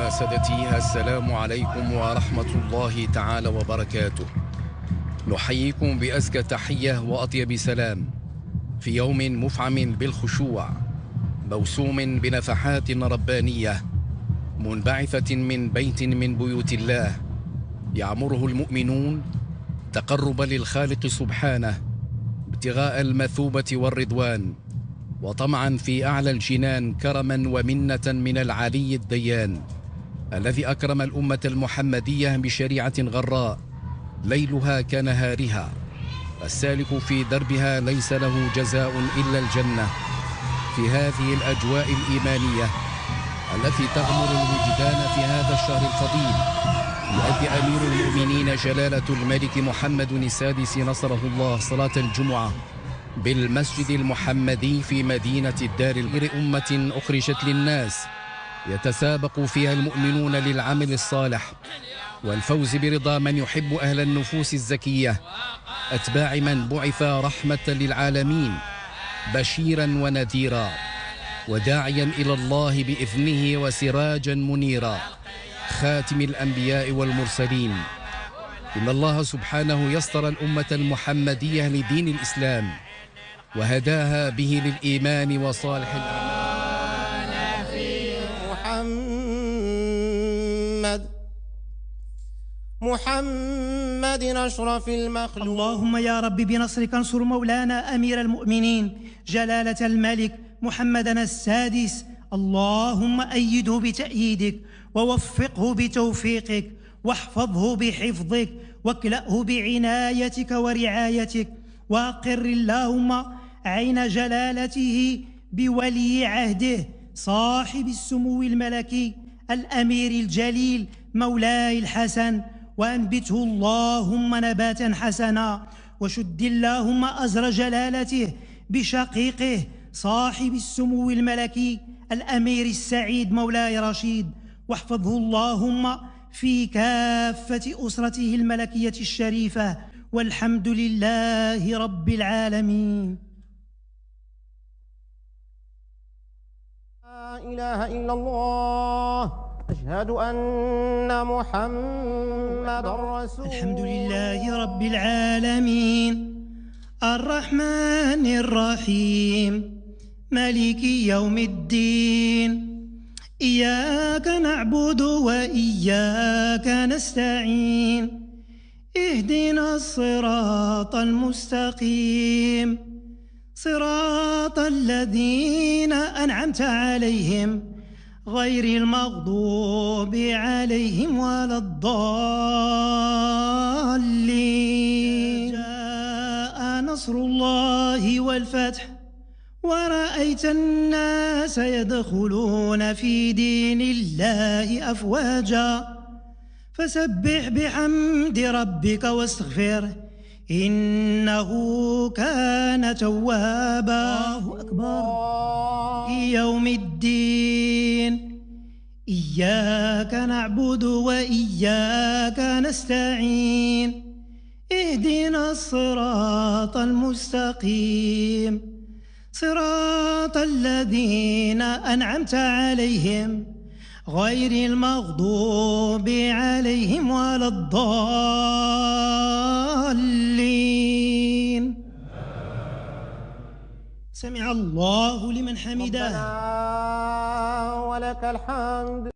يا سادتي، السلام عليكم ورحمة الله تعالى وبركاته. نحييكم بأزكى تحية وأطيب سلام في يوم مفعم بالخشوع، موسوم بنفحات ربانية، منبعثة من بيت من بيوت الله يعمره المؤمنون تقربا للخالق سبحانه، ابتغاء المثوبة والرضوان، وطمعا في أعلى الجنان، كرما ومنة من العلي الديان الذي أكرم الأمة المحمدية بشريعة غراء ليلها كنهارها، السالك في دربها ليس له جزاء إلا الجنة. في هذه الأجواء الإيمانية التي تغمر الوجدان في هذا الشهر الفضيل، يؤدي أمير المؤمنين جلالة الملك محمد السادس نصره الله صلاة الجمعة بالمسجد المحمدي في مدينة الدار غير أمة أخرجت للناس يتسابق فيها المؤمنون للعمل الصالح والفوز برضا من يحب أهل النفوس الزكية، أتباع من بعث رحمة للعالمين بشيرا ونذيرا وداعيا إلى الله بإذنه وسراجا منيرا، خاتم الأنبياء والمرسلين. إن الله سبحانه يسر الأمة المحمدية لدين الإسلام وهداها به للإيمان وصالح الأعمال. محمد أشرف المخلوق. اللهم يا رب بنصرك انصر مولانا أمير المؤمنين جلالة الملك محمدنا السادس، اللهم أيده بتأييدك ووفقه بتوفيقك واحفظه بحفظك واكلأه بعنايتك ورعايتك، وأقر اللهم عين جلالته بولي عهده صاحب السمو الملكي الأمير الجليل مولاي الحسن، وأنبته اللهم نباتا حسنا، وشد اللهم أزر جلالته بشقيقه صاحب السمو الملكي الأمير السعيد مولاي رشيد، واحفظه اللهم في كافة أسرته الملكية الشريفة، والحمد لله رب العالمين. لا إله إلا الله، أشهد أن محمد رسول الله. الحمد لله رب العالمين الرحمن الرحيم مالك يوم الدين، إياك نعبد وإياك نستعين، اهدنا الصراط المستقيم، صراط الذين أنعمت عليهم غير المغضوب عليهم ولا الضالين. جاء نصر الله والفتح ورأيت الناس يدخلون في دين الله أفواجا، فسبح بحمد ربك واستغفره إنه كان توابا. الله أكبر. يوم الدين إياك نعبد وإياك نستعين، اهدنا الصراط المستقيم، صراط الذين أنعمت عليهم غير المغضوب عليهم ولا الضالين. سمع الله لمن حمده. ربنا ولك الحمد.